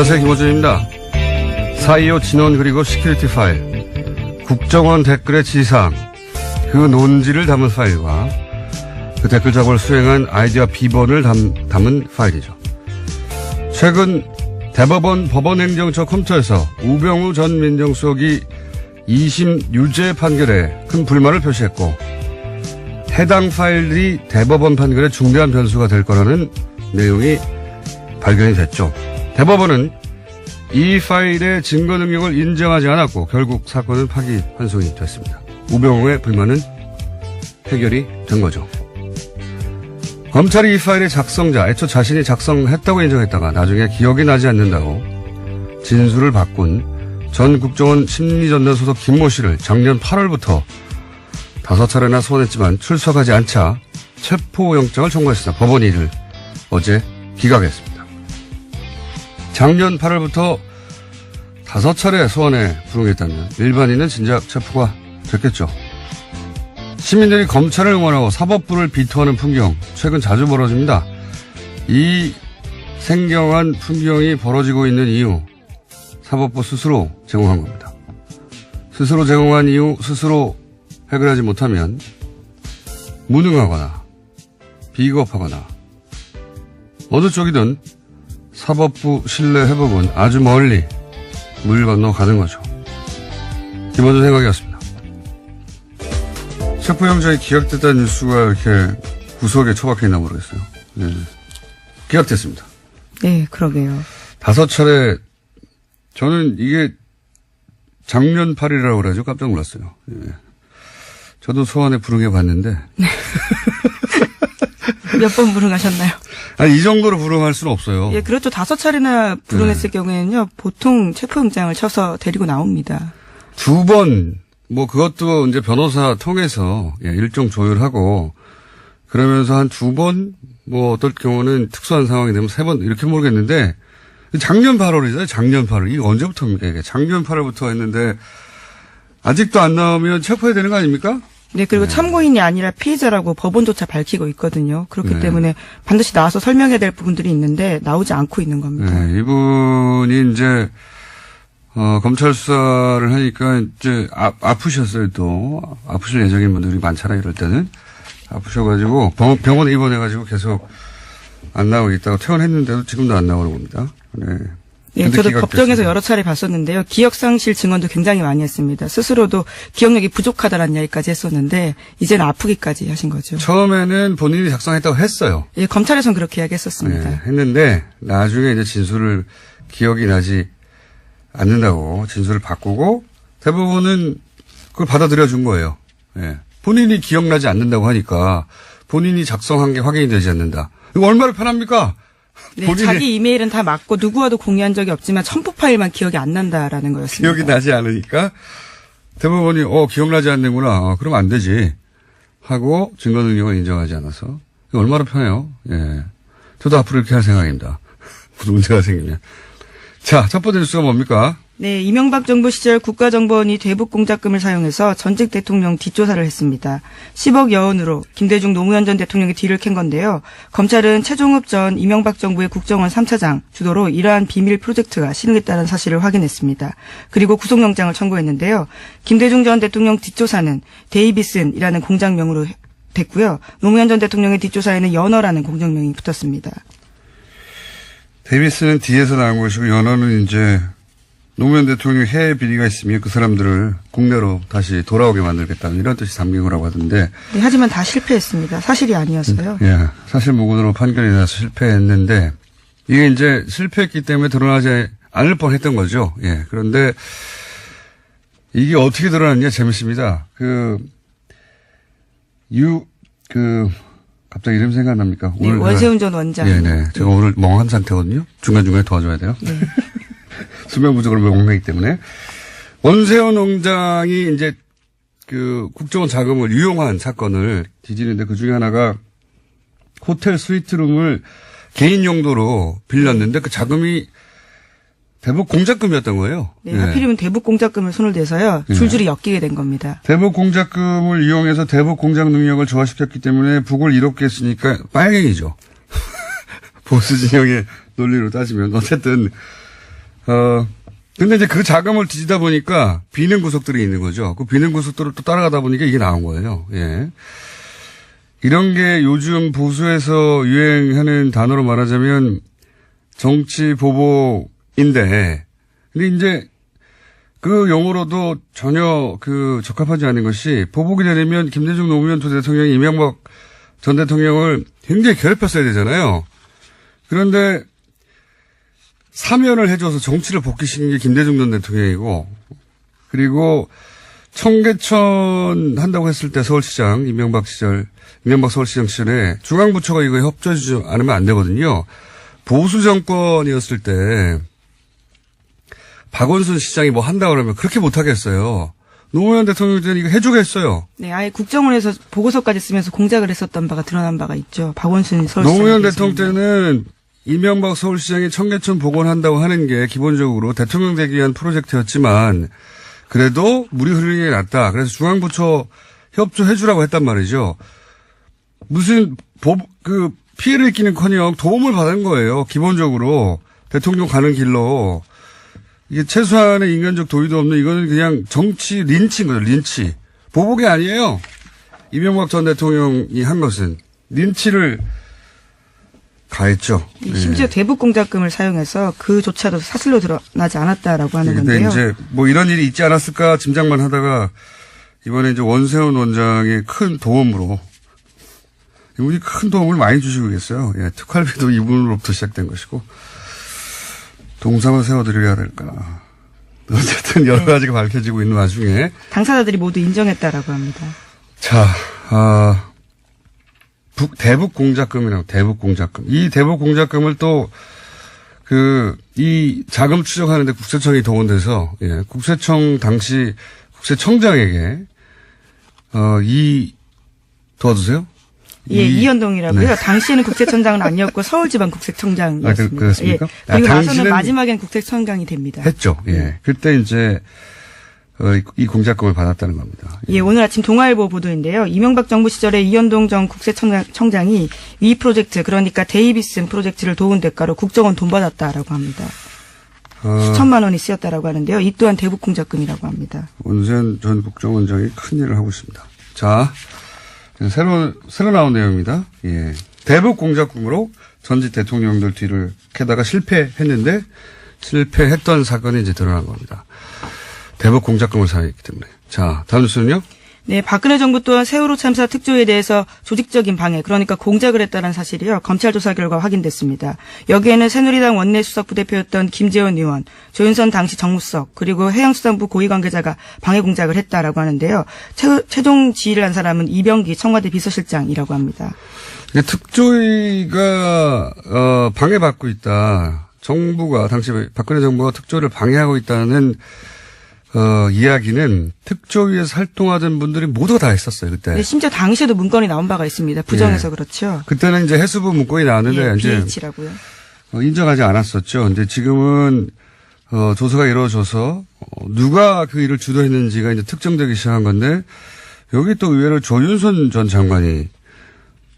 안녕하세요. 김호준입니다. 4.25 진원 그리고 시큐리티 파일, 국정원 댓글의 지상, 그 논지를 담은 파일과 그 댓글 작업을 수행한 아이디어 비번을 담은 파일이죠. 최근 대법원 법원행정처 컴퓨터에서 우병우 전 민정수석이 2심 유죄 판결에 큰 불만을 표시했고 해당 파일이 대법원 판결에 중대한 변수가 될 거라는 내용이 발견이 됐죠. 대법원은 이 파일의 증거 능력을 인정하지 않았고 결국 사건은 파기환송이 됐습니다. 우병우의 불만은 해결이 된 거죠. 검찰이 이 파일의 작성자, 애초 자신이 작성했다고 인정했다가 나중에 기억이 나지 않는다고 진술을 바꾼 전 국정원 심리전단 소속 김모 씨를 작년 8월부터 5차례나 소환했지만 출석하지 않자 체포영장을 청구했습니다. 법원이 이를 어제 기각했습니다. 작년 8월부터 5차례 소환에 불응했다면 일반인은 진작 체포가 됐겠죠. 시민들이 검찰을 응원하고 사법부를 비토하는 풍경 최근 자주 벌어집니다. 이 생경한 풍경이 벌어지고 있는 이유 사법부 스스로 제공한 겁니다. 스스로 제공한 이유 스스로 해결하지 못하면 무능하거나 비겁하거나 어느 쪽이든 사법부 신뢰 회복은 아주 멀리 물 건너 가는 거죠. 김원준 생각이었습니다. 체포영장이 기각됐다는 뉴스가 이렇게 구석에 처박혀 있나 모르겠어요. 네. 기각됐습니다. 네, 그러게요. 5차례, 저는 이게 작년 8일이라고 그러죠. 깜짝 놀랐어요. 네. 저도 소환에 불응해 봤는데. 몇 번 불응하셨나요? 아니, 이 정도로 불응할 수는 없어요. 예, 그렇죠. 5차례나 불응했을 경우에는요, 보통 체포영장을 쳐서 데리고 나옵니다. 2번, 그것도 이제 변호사 통해서, 일종 조율하고, 그러면서 한 2번, 어떨 경우는 특수한 상황이 되면 3번, 이렇게 모르겠는데, 작년 8월이잖아요. 작년 8월. 이게 언제부터입니까? 이게 작년 8월부터 했는데, 아직도 안 나오면 체포해야 되는 거 아닙니까? 네, 그리고 참고인이 아니라 피의자라고 법원조차 밝히고 있거든요. 그렇기 때문에 반드시 나와서 설명해야 될 부분들이 있는데 나오지 않고 있는 겁니다. 네, 이분이 이제 검찰 수사를 하니까 이제 아프셨어요. 또 아프실 예정인 분들이 많잖아요. 이럴 때는 아프셔가지고 병원에 입원해가지고 계속 안 나오고 있다가 퇴원했는데도 지금도 안 나오는 겁니다. 네. 예, 저도 법정에서 여러 차례 봤었는데요. 기억상실 증언도 굉장히 많이 했습니다. 스스로도 기억력이 부족하다는 이야기까지 했었는데 이제는 아프기까지 하신 거죠. 처음에는 본인이 작성했다고 했어요. 예, 검찰에서는 그렇게 이야기했었습니다. 네, 했는데 나중에 이제 진술을 기억이 나지 않는다고 진술을 바꾸고 대부분은 그걸 받아들여 준 거예요. 예. 본인이 기억나지 않는다고 하니까 본인이 작성한 게 확인이 되지 않는다. 이거 얼마나 편합니까? 네, 자기 이메일은 다 맞고 누구와도 공유한 적이 없지만 첨부 파일만 기억이 안 난다라는 거였습니다. 기억이 나지 않으니까 대법원이 기억나지 않는구나. 그러면 안 되지 하고 증거 능력을 인정하지 않아서 이거 얼마나 편해요. 예, 저도 앞으로 이렇게 할 생각입니다. 무슨 문제가 생기면. 자, 첫 번째 뉴스가 뭡니까? 네, 이명박 정부 시절 국가정보원이 대북 공작금을 사용해서 전직 대통령 뒷조사를 했습니다. 10억 여원으로 김대중 노무현 전 대통령의 뒤를 캔 건데요. 검찰은 최종업 전 이명박 정부의 국정원 3차장 주도로 이러한 비밀 프로젝트가 실행했다는 사실을 확인했습니다. 그리고 구속영장을 청구했는데요. 김대중 전 대통령 뒷조사는 데이비슨이라는 공장명으로 됐고요. 노무현 전 대통령의 뒷조사에는 연어라는 공장명이 붙었습니다. 데이비슨은 뒤에서 나온 것이고 연어는 이제 노무현 대통령 해외 비리가 있으면 그 사람들을 국내로 다시 돌아오게 만들겠다는 이런 뜻이 담긴 거라고 하던데. 네, 하지만 다 실패했습니다. 사실이 아니어서요. 예, 사실무근으로 판결이 나서 실패했는데 이게 이제 실패했기 때문에 드러나지 않을 뻔했던 거죠. 예, 그런데 이게 어떻게 드러났냐 재밌습니다. 갑자기 이름 생각납니까? 네, 원세훈 전 원장. 네. 제가 오늘 멍한 상태거든요. 중간중간에 도와줘야 돼요. 네. 수면 부족으로 멍하기 때문에. 원세훈 원장이 이제 국정원 자금을 유용한 사건을 뒤지는데 그 중에 하나가 호텔 스위트룸을 개인 용도로 빌렸는데 그 자금이 대북 공작금이었던 거예요. 네, 하필이면 대북 공작금을 손을 대서요. 줄줄이 엮이게 된 겁니다. 대북 공작금을 이용해서 대북 공작 능력을 조화시켰기 때문에 북을 이롭게 했으니까 빨갱이죠. 보수 진영의 논리로 따지면 어쨌든 근데 이제 그 자금을 뒤지다 보니까 비는 구석들이 있는 거죠. 그 비는 구석들을 또 따라가다 보니까 이게 나온 거예요. 예. 이런 게 요즘 보수에서 유행하는 단어로 말하자면 정치 보복인데, 근데 이제 그 용어로도 전혀 적합하지 않은 것이 보복이 되려면 김대중 노무현 두 대통령이 이명박 전 대통령을 굉장히 괴롭혔어야 되잖아요. 그런데 사면을 해줘서 정치를 복귀시킨 게 김대중 전 대통령이고, 그리고 청계천 한다고 했을 때 서울시장, 이명박 서울시장 시절에 중앙부처가 이거 협조해주지 않으면 안 되거든요. 보수 정권이었을 때 박원순 시장이 뭐 한다 그러면 그렇게 못하겠어요. 노무현 대통령 때는 이거 해주겠어요. 네, 아예 국정원에서 보고서까지 쓰면서 공작을 했었던 바가 드러난 바가 있죠. 박원순 서울시장. 노무현 대통령 때는 이명박 서울시장이 청계천 복원한다고 하는 게 기본적으로 대통령 되기 위한 프로젝트였지만 그래도 물이 흐르는 게 낫다. 그래서 중앙부처 협조해주라고 했단 말이죠. 무슨 피해를 입기는커녕 도움을 받은 거예요. 기본적으로 대통령 가는 길로. 이게 최소한의 인간적 도의도 없는 이거는 그냥 정치 린치인 거죠. 린치. 보복이 아니에요. 이명박 전 대통령이 한 것은 린치를 가했죠. 심지어 대북 공작금을 사용해서 그조차도 사실로 드러나지 않았다라고 하는 건데요. 근데 이제 뭐 이런 일이 있지 않았을까 짐작만 하다가 이번에 이제 원세훈 원장의 큰 도움으로 이분이 큰 도움을 많이 주시고 계세요. 예, 특활비도 이분으로부터 시작된 것이고 동상을 세워드려야 될까. 어쨌든 여러 가지가 밝혀지고 있는 와중에 당사자들이 모두 인정했다라고 합니다. 자, 대북 공작금이라고 대북 공작금. 이 대북 공작금을 또 이 자금 추적하는데 국세청이 동원돼서 예, 국세청 당시 국세청장에게 도와주세요. 예, 이현동이라고요. 네. 당시에는 국세청장은 아니었고 서울지방국세청장이었습니다. 그렇습니까? 예. 그리고 나서는 마지막엔 국세청장이 됩니다. 했죠. 예. 그때 이제 이 공작금을 받았다는 겁니다. 예, 오늘 아침 동아일보 보도인데요. 이명박 정부 시절에 이현동 전 국세청장이 위 프로젝트, 그러니까 데이비슨 프로젝트를 도운 대가로 국정원 돈 받았다라고 합니다. 수천만 원이 쓰였다라고 하는데요. 이 또한 대북 공작금이라고 합니다. 원세훈 전 국정원장이 큰 일을 하고 있습니다. 자, 새로 나온 내용입니다. 예. 대북 공작금으로 전직 대통령들 뒤를 캐다가 실패했는데 실패했던 사건이 이제 드러난 겁니다. 대북 공작금을 사용했기 때문에. 자, 다음 뉴스는요? 네, 박근혜 정부 또한 세월호 참사 특조위에 대해서 조직적인 방해, 그러니까 공작을 했다는 사실이요. 검찰 조사 결과 확인됐습니다. 여기에는 새누리당 원내수석 부대표였던 김재원 의원, 조윤선 당시 정무수석, 그리고 해양수산부 고위 관계자가 방해 공작을 했다라고 하는데요. 최종 지휘를 한 사람은 이병기 청와대 비서실장이라고 합니다. 특조위가 방해받고 있다. 정부가 당시 박근혜 정부가 특조위를 방해하고 있다는 이야기는 특조위에서 활동하던 분들이 모두 다 했었어요, 그때. 네, 심지어 당시에도 문건이 나온 바가 있습니다. 부정해서 예. 그렇죠. 그때는 이제 해수부 문건이 나왔는데, 예, BH라고요. 인정하지 않았었죠. 근데 지금은, 조사가 이루어져서, 누가 그 일을 주도했는지가 이제 특정되기 시작한 건데, 여기 또 의외로 조윤선 전 장관이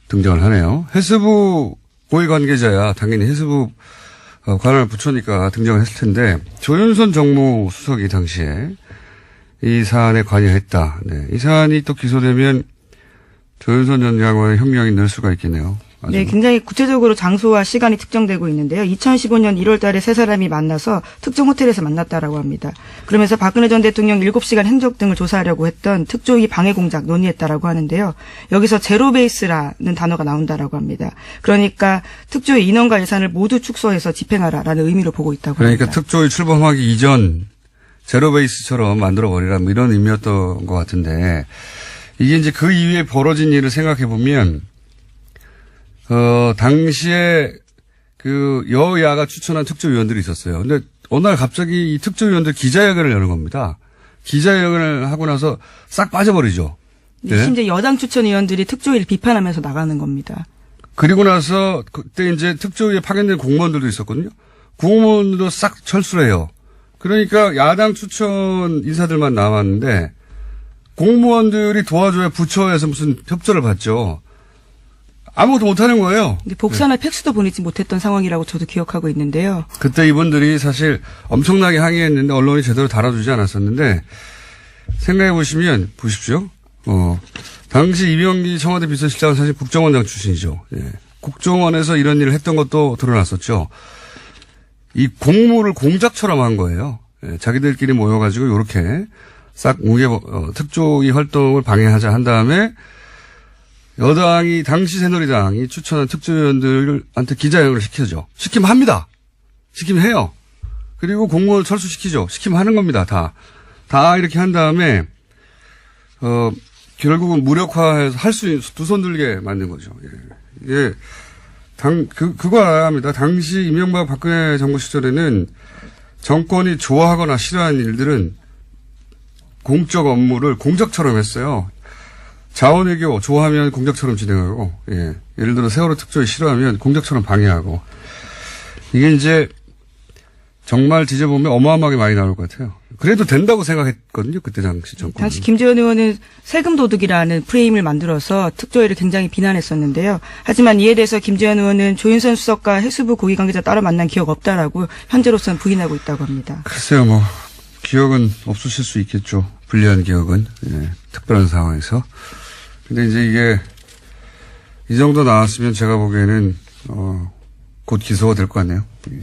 등장을 하네요. 해수부 고위 관계자야, 당연히 해수부 관할 부처니까 등장을 했을 텐데 조윤선 정무수석이 당시에 이 사안에 관여했다. 네, 이 사안이 또 기소되면 조윤선 전 장관의 형량이 늘 수가 있겠네요. 네, 굉장히 구체적으로 장소와 시간이 특정되고 있는데요. 2015년 1월 달에 세 사람이 만나서 특정 호텔에서 만났다라고 합니다. 그러면서 박근혜 전 대통령 7시간 행적 등을 조사하려고 했던 특조위 방해 공작 논의했다라고 하는데요. 여기서 제로베이스라는 단어가 나온다라고 합니다. 그러니까 특조위 인원과 예산을 모두 축소해서 집행하라라는 의미로 보고 있다고 그러니까 합니다. 특조위 출범하기 이전 제로베이스처럼 만들어버리라 뭐 이런 의미였던 것 같은데 이게 이제 그 이후에 벌어진 일을 생각해 보면 당시에 여야가 추천한 특조위원들이 있었어요. 근데 어느 날 갑자기 이 특조위원들 기자회견을 여는 겁니다. 기자회견을 하고 나서 싹 빠져버리죠. 네. 심지어 여당 추천 의원들이 특조위를 비판하면서 나가는 겁니다. 그리고 나서 그때 이제 특조위에 파견된 공무원들도 있었거든요. 공무원들도 싹 철수를 해요. 그러니까 야당 추천 인사들만 남았는데 공무원들이 도와줘야 부처에서 무슨 협조를 받죠. 아무것도 못하는 거예요. 근데 복사나 팩스도 보내지 못했던 상황이라고 저도 기억하고 있는데요. 그때 이분들이 사실 엄청나게 항의했는데 언론이 제대로 다뤄주지 않았었는데 생각해 보시면 보십시오. 당시 이명기 청와대 비서실장은 사실 국정원장 출신이죠. 예. 국정원에서 이런 일을 했던 것도 드러났었죠. 이 공무를 공작처럼 한 거예요. 예. 자기들끼리 모여가지고 이렇게 싹 특조위 활동을 방해하자 한 다음에 여당이 당시 새누리당이 추천한 특조위원들한테 기자회견을 시켜줘. 시키면 합니다. 시키면 해요. 그리고 공무원을 철수시키죠. 시키면 하는 겁니다. 다 이렇게 한 다음에 결국은 무력화해서 할 수 있는 두 손 들게 만든 거죠. 예. 그거 알아야 합니다. 당시 이명박 박근혜 정부 시절에는 정권이 좋아하거나 싫어하는 일들은 공적 업무를 공작처럼 했어요. 자원외교 좋아하면 공작처럼 진행하고, 예. 예를 들어 세월호 특조위 싫어하면 공작처럼 방해하고. 이게 이제 정말 뒤져보면 어마어마하게 많이 나올 것 같아요. 그래도 된다고 생각했거든요. 그때 당시 정권. 당시 김재원 의원은 세금 도둑이라는 프레임을 만들어서 특조위를 굉장히 비난했었는데요. 하지만 이에 대해서 김재원 의원은 조윤선 수석과 해수부 고위 관계자 따로 만난 기억 없다라고 현재로서는 부인하고 있다고 합니다. 글쎄요, 기억은 없으실 수 있겠죠. 불리한 기억은. 예, 특별한 상황에서. 근데 이제 이게 이 정도 나왔으면 제가 보기에는 곧 기소가 될 것 같네요. 예.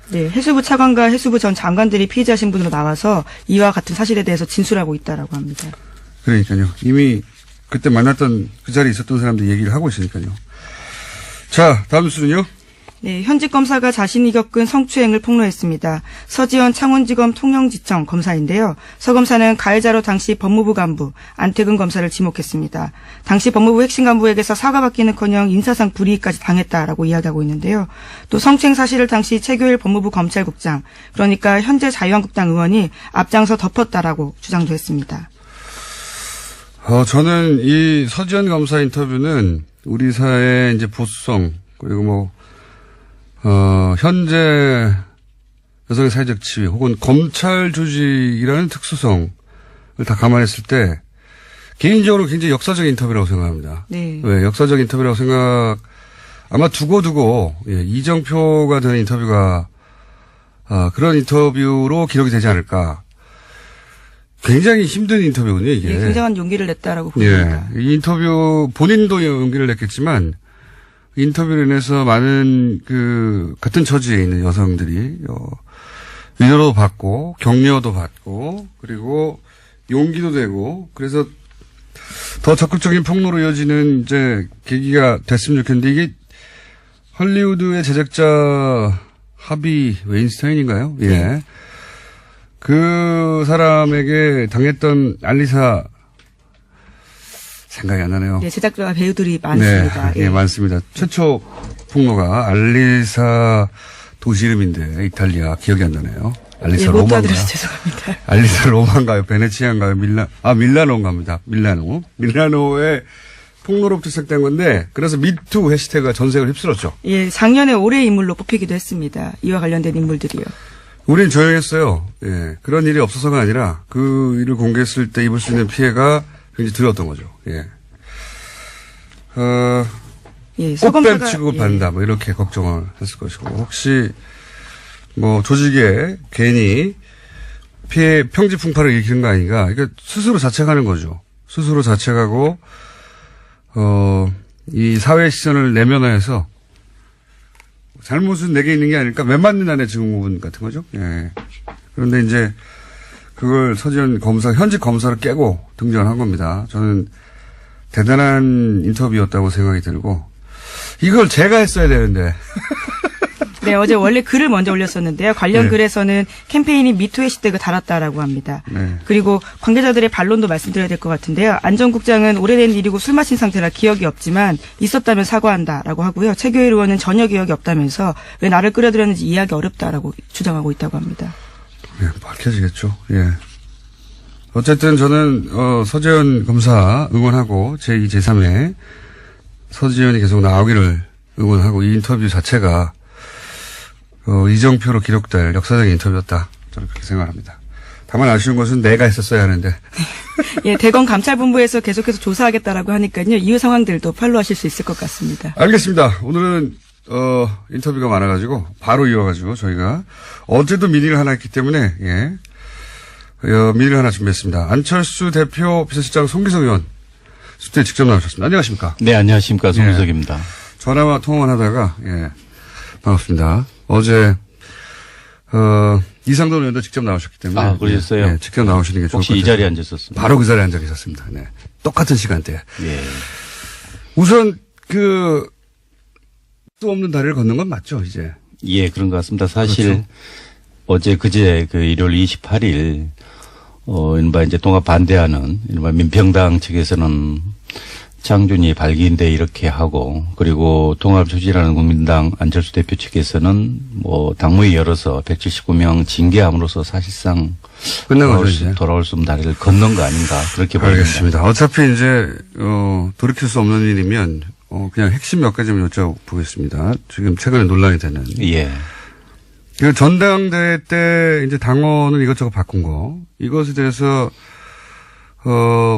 네, 해수부 차관과 해수부 전 장관들이 피의자 신분으로 나와서 이와 같은 사실에 대해서 진술하고 있다라고 합니다. 그러니까요. 이미 그때 만났던 그 자리에 있었던 사람들이 얘기를 하고 있으니까요. 자, 다음 수는요. 네, 현직 검사가 자신이 겪은 성추행을 폭로했습니다. 서지현 창원지검 통영지청 검사인데요. 서 검사는 가해자로 당시 법무부 간부 안태근 검사를 지목했습니다. 당시 법무부 핵심 간부에게서 사과받기는커녕 인사상 불이익까지 당했다라고 이야기하고 있는데요. 또 성추행 사실을 당시 최교일 법무부 검찰국장, 그러니까 현재 자유한국당 의원이 앞장서 덮었다라고 주장도 했습니다. 저는 이 서지현 검사 인터뷰는 우리 사회의 이제 보수성 그리고 현재 여성의 사회적 지위 혹은 검찰 조직이라는 특수성을 다 감안했을 때 개인적으로 굉장히 역사적 인터뷰라고 생각합니다. 네. 왜 역사적 인터뷰라고 아마 두고 이정표가 되는 인터뷰가 그런 인터뷰로 기록이 되지 않을까. 굉장히 힘든 인터뷰군요, 이게. 네, 굉장한 용기를 냈다라고 봅니다. 예. 이 인터뷰 본인도 용기를 냈겠지만 인터뷰로 인해서 많은 같은 처지에 있는 여성들이 위로도 받고 격려도 받고 그리고 용기도 되고 그래서 더 적극적인 폭로로 이어지는 이제 계기가 됐으면 좋겠는데 이게 헐리우드의 제작자 하비 웨인스타인인가요? 예. 네. 그 사람에게 당했던 알리사 생각이 안 나네요. 네, 제작자와 배우들이 많습니다. 네, 예, 많습니다. 최초 폭로가 알리사 도시 이름인데 이탈리아 기억이 안 나네요. 알리사 못 로마인가요? 알아들어서 죄송합니다. 알리사 로마인가요? 베네치아인가요? 밀라노인가 합니다. 밀라노의 폭로로부터 시작된 건데 그래서 미투 해시태그가 전 세계를 휩쓸었죠. 예, 작년에 올해의 인물로 뽑히기도 했습니다. 이와 관련된 인물들이요. 우린 조용했어요. 예, 그런 일이 없어서가 아니라 그 일을 공개했을 때 입을 수 있는 피해가 굉장히 두려웠던 거죠. 예. 예, 꽃뱀 취급을 받는다. 이렇게 걱정을 했을 것이고. 혹시, 조직에 괜히 평지 풍파를 일으키는 거 아닌가. 그러니까 스스로 자책하는 거죠. 스스로 자책하고, 이 사회 시선을 내면화해서 잘못은 내게 있는 게 아닐까. 매 맞는 안에 증후군 같은 거죠. 예. 그런데 이제 그걸 서지현 현직 검사를 깨고 등장한 겁니다. 저는 대단한 인터뷰였다고 생각이 들고, 이걸 제가 했어야 되는데. 네, 어제 원래 글을 먼저 올렸었는데요. 관련 글에서는 캠페인이 미투 해시태그 달았다라고 합니다. 네. 그리고 관계자들의 반론도 말씀드려야 될 것 같은데요. 안 전 국장은 오래된 일이고 술 마신 상태라 기억이 없지만 있었다면 사과한다라고 하고요. 최교일 의원은 전혀 기억이 없다면서 왜 나를 끌어들였는지 이해하기 어렵다라고 주장하고 있다고 합니다. 예, 밝혀지겠죠. 예. 어쨌든 저는 서지현 검사 응원하고 제2, 제3회 서지현이 계속 나오기를 응원하고 이 인터뷰 자체가 이정표로 기록될 역사적인 인터뷰였다. 저는 그렇게 생각합니다. 다만 아쉬운 것은 내가 했었어야 하는데. 예, 대검 감찰본부에서 계속해서 조사하겠다라고 하니까요. 이후 상황들도 팔로우하실 수 있을 것 같습니다. 알겠습니다. 오늘은 인터뷰가 많아가지고 바로 이어가지고 저희가 어제도 민의를 하나 했기 때문에 민의를 하나 준비했습니다. 안철수 대표 비서실장 송기석 의원 스튜디오에 직접 나오셨습니다. 안녕하십니까? 네, 안녕하십니까. 송기석입니다. 전화와 통화만 하다가 반갑습니다. 어제 이상돈 의원도 직접 나오셨기 때문에. 아, 그러셨어요? 네, 직접 나오시는 게 좋을 것 혹시 같아요. 이 자리에 앉으셨습니까? 바로 그 자리에 앉아 계셨습니다. 네. 똑같은 시간대에. 예. 우선 또 없는 다리를 걷는 건 맞죠, 이제? 예, 그런 것 같습니다. 사실 그렇죠. 어제 그제 일월 28일 이른바 이제 통합 반대하는 이른바 민평당 측에서는 장준이 발기인데 이렇게 하고 그리고 통합 추진하는 국민당 안철수 대표 측에서는 당무위 열어서 179명 징계함으로써 사실상 끝난 거죠, 이제. 돌아올 수 없는 다리를 걷는 거 아닌가 그렇게 보입니다. 알겠습니다. 어차피 이제 돌이킬 수 없는 일이면 그냥 핵심 몇 가지만 여쭤보겠습니다. 지금 최근에 논란이 되는. 예. 그 전당대회 때 이제 당원을 이것저것 바꾼 거 이것에 대해서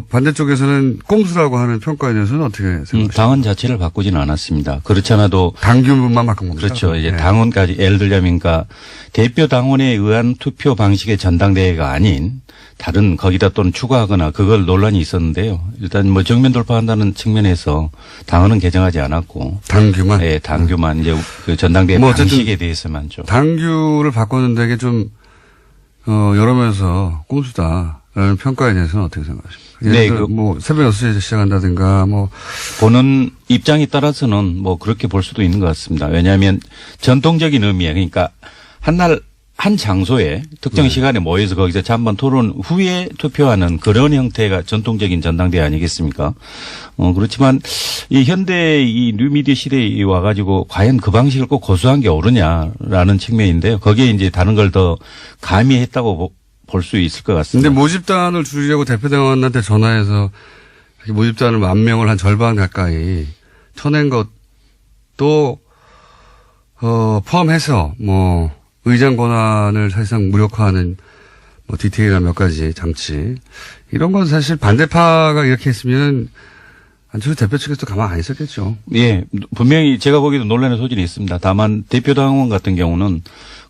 반대쪽에서는 꼼수라고 하는 평가에 대해서는 어떻게 생각하십니까? 당원 자체를 바꾸지는 않았습니다. 그렇지 않아도 당규문만 바꾼 겁니다. 그렇죠. 이제 네. 당원까지 예를 들자면 그러니까 대표 당원에 의한 투표 방식의 전당대회가 아닌 다른 거기다 또는 추가하거나 그걸 논란이 있었는데요. 일단 정면 돌파한다는 측면에서 당원은 개정하지 않았고 당규만. 예, 당규만 이제 그 전당대회 방식에 대해서만 좀 당규를 바꿨는데 이게 좀 여러 면에서 꼼수다라는 평가에 대해서는 어떻게 생각하십니까? 네, 새벽 6시에 시작한다든가 보는 입장에 따라서는 그렇게 볼 수도 있는 것 같습니다. 왜냐하면 전통적인 의미에 그러니까 한 장소에 특정 시간에 모여서 거기서 잠깐 토론 후에 투표하는 그런 형태가 전통적인 전당대회 아니겠습니까? 그렇지만 이 현대 이 뉴미디어 시대에 와가지고 과연 그 방식을 꼭 고수한 게 옳으냐라는 측면인데요. 거기에 이제 다른 걸 더 가미했다고 볼 수 있을 것 같습니다. 근데 모집단을 줄이려고 대표당원한테 전화해서 모집단을 10,000명을 한 절반 가까이 쳐낸 것도 포함해서 의장 권한을 사실상 무력화하는 디테일한 몇 가지 장치 이런 건 사실 반대파가 이렇게 했으면 안철수 대표 측에서도 가만 안 있었겠죠. 예, 분명히 제가 보기에도 논란의 소질이 있습니다. 다만 대표당원 같은 경우는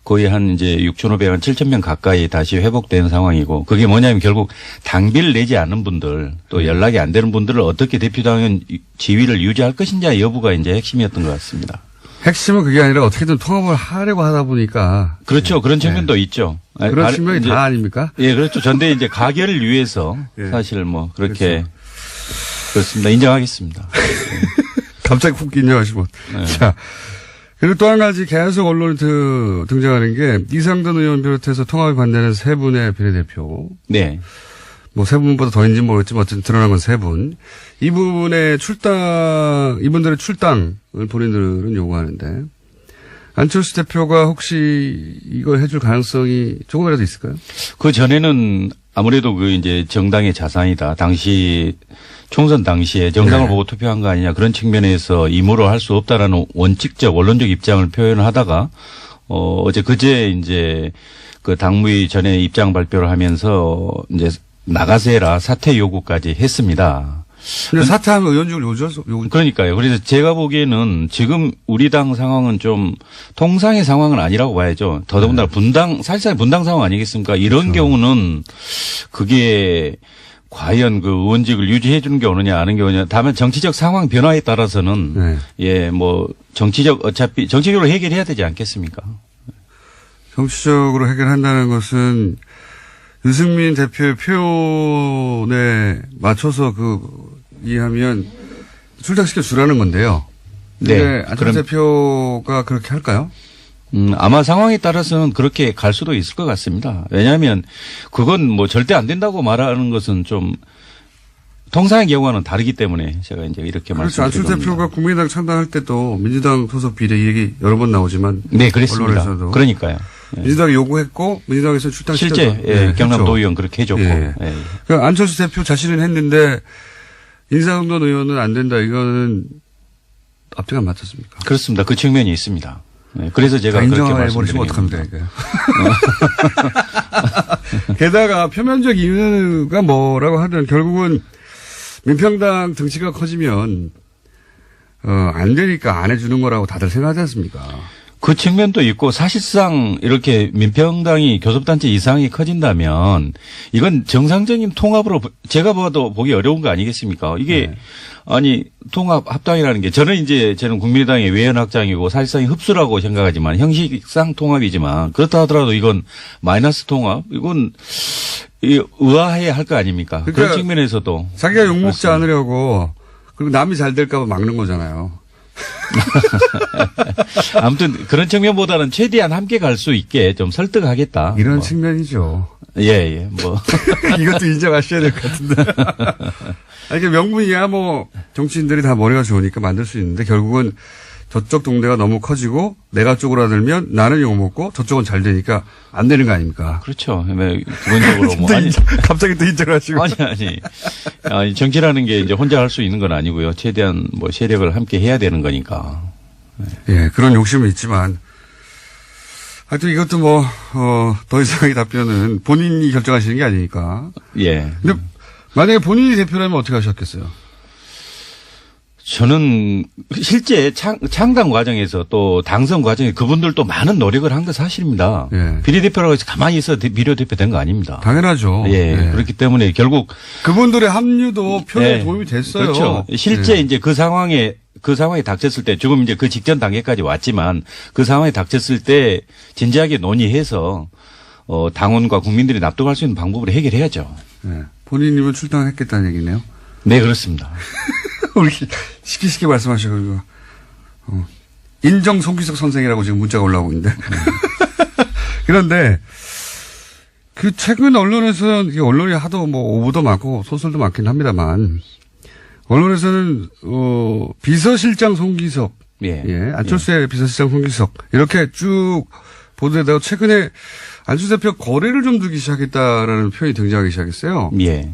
거의 한 이제 6,500한 7,000명 가까이 다시 회복된 상황이고 그게 뭐냐면 결국 당비를 내지 않는 분들 또 연락이 안 되는 분들을 어떻게 대표당원 지위를 유지할 것인지 여부가 이제 핵심이었던 것 같습니다. 핵심은 그게 아니라 어떻게든 통합을 하려고 하다 보니까. 그렇죠. 그런 측면도 있죠. 그런 측면이 다 아닙니까? 예, 그렇죠. 전대 이제 가결을 위해서 사실 그렇게 그렇죠. 그렇습니다. 인정하겠습니다. 갑자기 훅 인정하시고. 네. 자. 그리고 또 한 가지 계속 언론에 등장하는 게 이상돈 의원 비롯해서 통합에 반대하는 세 분의 비례대표. 네. 세 분보다 더인지 모르겠지만 어쨌든 드러난 건 세 분. 이분들의 출당을 본인들은 요구하는데 안철수 대표가 혹시 이걸 해줄 가능성이 조금이라도 있을까요? 그 전에는 아무래도 이제 정당의 자산이다. 당시 총선 당시에 정당을 보고 투표한 거 아니냐 그런 측면에서 임으로 할 수 없다라는 원칙적 원론적 입장을 표현을 하다가 어제 그제 이제 그 당무위 전에 입장 발표를 하면서 이제 나가세라 사퇴 요구까지 했습니다. 근데 사퇴하면 의원직을 그러니까요. 그래서 제가 보기에는 지금 우리 당 상황은 좀 통상의 상황은 아니라고 봐야죠. 더더군다나 사실상 분당 상황 아니겠습니까? 이런 경우는 그게 과연 그 의원직을 유지해 주는 게 오느냐 아는 게 오느냐. 다만 정치적 상황 변화에 따라서는 정치적으로 해결해야 되지 않겠습니까? 정치적으로 해결한다는 것은 유승민 대표의 표현에 맞춰서 이해하면 출당시켜 주라는 건데요. 네. 안철수 대표가 그렇게 할까요? 아마 상황에 따라서는 그렇게 갈 수도 있을 것 같습니다. 왜냐하면 그건 절대 안 된다고 말하는 것은 좀 통상의 경우와는 다르기 때문에 제가 이제 이렇게 그렇죠. 말씀드린 겁니다. 안철수 대표가 국민의당 창당할 때도 민주당 소속 비례 이 얘기 여러 번 나오지만 네, 그랬습니다. 언론에서도 그러니까요. 민주당이 요구했고 민주당에서 출당시켰죠. 실제 경남도 의원 그렇게 해줬고. 그러니까 안철수 대표 자신은 했는데 인사동돈 의원은 안 된다. 이거는 앞뒤가 안 맞췄습니까? 그렇습니다. 그 측면이 있습니다. 그래서 제가 그렇게 말씀드린 겁니다. 어떡합니까, 게다가 표면적 이유가 뭐라고 하든 결국은 민평당 등치가 커지면 안 되니까 안 해주는 거라고 다들 생각하지 않습니까? 그 측면도 있고 사실상 이렇게 민평당이 교섭단체 이상이 커진다면 이건 정상적인 통합으로 제가 봐도 보기 어려운 거 아니겠습니까? 이게 아니 통합 합당이라는 게 저는 국민의당의 외연 확장이고 사실상 흡수라고 생각하지만 형식상 통합이지만 그렇다 하더라도 이건 마이너스 통합 이건 의아해야 할 거 아닙니까? 그러니까 그런 측면에서도 자기가 욕먹지 않으려고 그리고 남이 잘 될까 봐 막는 거잖아요. 아무튼 그런 측면보다는 최대한 함께 갈 수 있게 좀 설득하겠다. 이런 측면이죠. 예. 뭐. 이것도 인정하셔야 될 것 같은데. 아니, 그 명분이야 뭐 정치인들이 다 머리가 좋으니까 만들 수 있는데 결국은 저쪽 동네가 너무 커지고 내가 쪼그라들면 나는 욕먹고 저쪽은 잘 되니까 안 되는 거 아닙니까? 그렇죠. 기본적으로 뭐. 갑자기 또 인정하시고. 아니, 정치라는 게 이제 혼자 할 수 있는 건 아니고요. 최대한 뭐 세력을 함께 해야 되는 거니까. 예, 그런 욕심은 있지만. 하여튼 이것도 뭐, 더 이상의 답변은 본인이 결정하시는 게 아니니까. 예. 근데 만약에 본인이 대표라면 어떻게 하셨겠어요? 저는 실제 창당 과정에서 또 당선 과정에 그분들도 많은 노력을 한 거 사실입니다. 예. 비례대표라고 해서 가만히 있어 비례대표 된 거 아닙니다. 당연하죠. 예. 그렇기 때문에 결국 그분들의 합류도 표에 도움이 됐어요. 그렇죠. 실제 이제 그 상황에 닥쳤을 때 지금 이제 그 직전 단계까지 왔지만 그 상황에 닥쳤을 때 진지하게 논의해서 당원과 국민들이 납득할 수 있는 방법으로 해결해야죠. 네. 본인이면 출당했겠다는 얘기네요. 네, 그렇습니다. 우리 쉽게 말씀하셔가지고 인정 송기석 선생이라고 지금 문자가 올라오고 있는데 그런데 그 최근 언론에서는 언론이 하도 뭐 오보도 많고 소설도 많긴 합니다만 언론에서는 비서실장 송기석, 안철수의 비서실장 송기석 이렇게 쭉 보도되다가 최근에 안철수 대표 거래를 좀 두기 시작했다라는 표현이 등장하기 시작했어요. 예.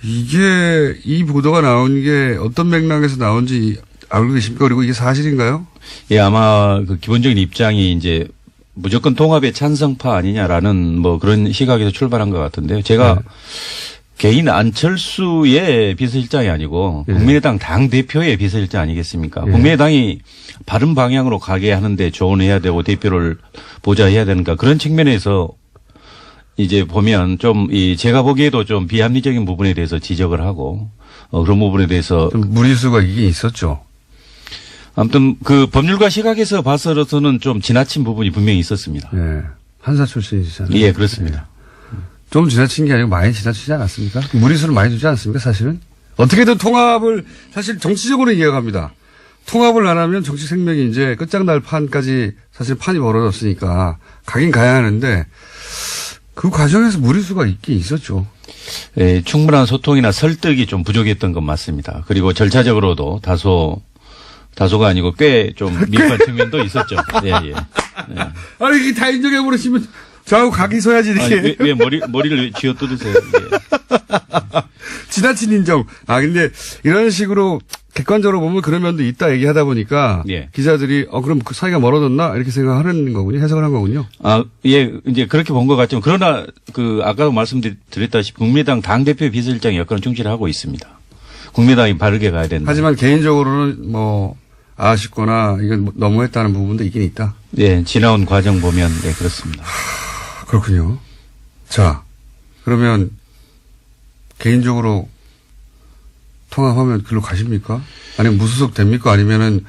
이게 이 보도가 나온 게 어떤 맥락에서 나온지 알고 계십니까? 그리고 이게 사실인가요? 예, 아마 그 기본적인 입장이 이제 무조건 통합의 찬성파 아니냐라는 뭐 그런 시각에서 출발한 것 같은데요. 제가 개인 안철수의 비서실장이 아니고 국민의당 당대표의 비서실장 아니겠습니까? 국민의당이 바른 방향으로 가게 하는데 조언해야 되고 대표를 보좌해야 되는가 그런 측면에서 이제 보면 좀 제가 보기에도 좀 비합리적인 부분에 대해서 지적을 하고 그런 부분에 대해서 좀 무리수가 이게 있었죠. 아무튼 그 법률가 시각에서 봐서는 좀 지나친 부분이 분명히 있었습니다. 네. 판사 출신이시잖아요. 예, 그렇습니다. 좀 지나친 게 아니고 많이 지나치지 않았습니까? 무리수를 많이 두지 않습니까, 사실은? 어떻게든 통합을 사실 정치적으로 이해갑니다. 통합을 안 하면 정치 생명이 이제 끝장날 판까지 사실 판이 벌어졌으니까 가긴 가야 하는데 그 과정에서 무리수가 있긴 있었죠. 예, 충분한 소통이나 설득이 좀 부족했던 건 맞습니다. 그리고 절차적으로도 다소가 아니고 꽤 좀 밀판 측면도 있었죠. 예. 아니, 이게 다 인정해버리시면 저하고 각이 서야지, 이렇게. 아니, 왜 머리를 쥐어 뜯으세요? 예. 지나친 인정. 근데 이런 식으로 객관적으로 보면 그런 면도 있다 얘기하다 보니까 기자들이 그럼 그 사이가 멀어졌나 이렇게 생각하는 거군요. 해석을 한 거군요. 예, 이제 그렇게 본 것 같지만 그러나 아까도 말씀드렸다시피 국민의당 당대표 비서실장 역할은 충실히 하고 있습니다. 국민의당이 바르게 가야 된다. 하지만 개인적으로는 뭐 아쉽거나 이건 너무했다는 부분도 있긴 있다. 예, 지나온 과정 보면 그렇습니다. 그렇군요. 자, 그러면 개인적으로 통합하면 글로 가십니까? 아니면 무소속 됩니까? 아니면은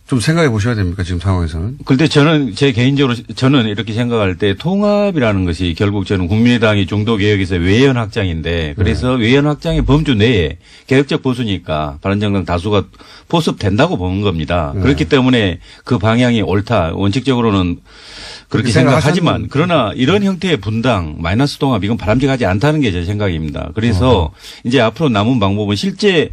좀 생각해 보셔야 됩니까? 지금 상황에서는. 그런데 제 개인적으로 저는 이렇게 생각할 때 통합이라는 것이 결국 저는 국민의당이 중도 개혁에서 외연 확장인데 그래서 외연 확장의 범주 내에 개혁적 보수니까 바른정당 다수가 포섭된다고 보는 겁니다. 그렇기 때문에 그 방향이 옳다. 원칙적으로는 그렇게 생각하지만 그러나 이런 형태의 분당 마이너스 통합 이건 바람직하지 않다는 게 제 생각입니다. 그래서 이제 앞으로 남은 방법은 실제